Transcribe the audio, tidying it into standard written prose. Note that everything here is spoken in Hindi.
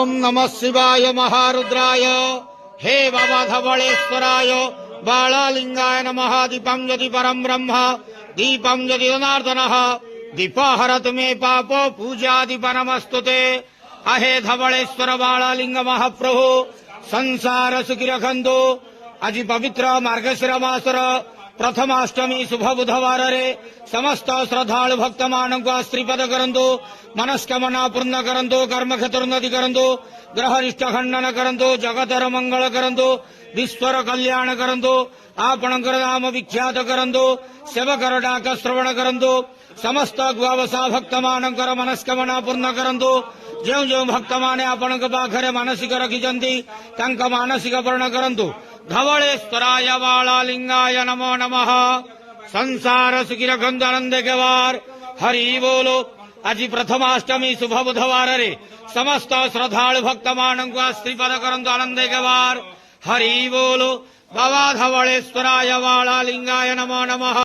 ओम नमः शिवाय महारुद्राय हे बाबा धवलेश्वराय बालालिंगाय नमः। दीपं यदि परम ब्रह्म दीपं यदि जनार्दनः दीपहरतु मे पापो पूजादि परमस्तुते। अहे धवलेश्वर बालालिंग महाप्रभु संसार सुखी रखंतु। आज पवित्र मार्गशीर मासर प्रथमाष्टमी शुभ बुधवार रे समस्त श्रद्धालु भक्त मानक श्रीपद करंतु। मनस्कामना पूर्ण करंतु। कर्म क्षेत्रोन्नति करंतु। ग्रहनिष्ठ खंडन करंतु। जगतर मंगल करंतु। विश्वर कल्याण करंतु। आपणकर नाम विख्यात करंतु। सेवकर डाक श्रवण करंतु। समस्त गुआवसा भक्त मानकर मनस्कामना पूर्ण करंतु। जो जो भक्त माने आपणक पाखरे मानसिक रखिचंती तांका मानसिक पूर्ण करंतु। धवलेश्वराय बालालिंगाय नमो नमः। संसार सुखी रखंतु आनंद के वार हरि बोलो। आज प्रथमाष्टमी शुभ बुधवार रे समस्त श्रद्धालु भक्त मानक श्रीपद करंतु आनंद के वार हरि बोलो। बाबा धवलेश्वराय बालालिंगाय नमो नमः।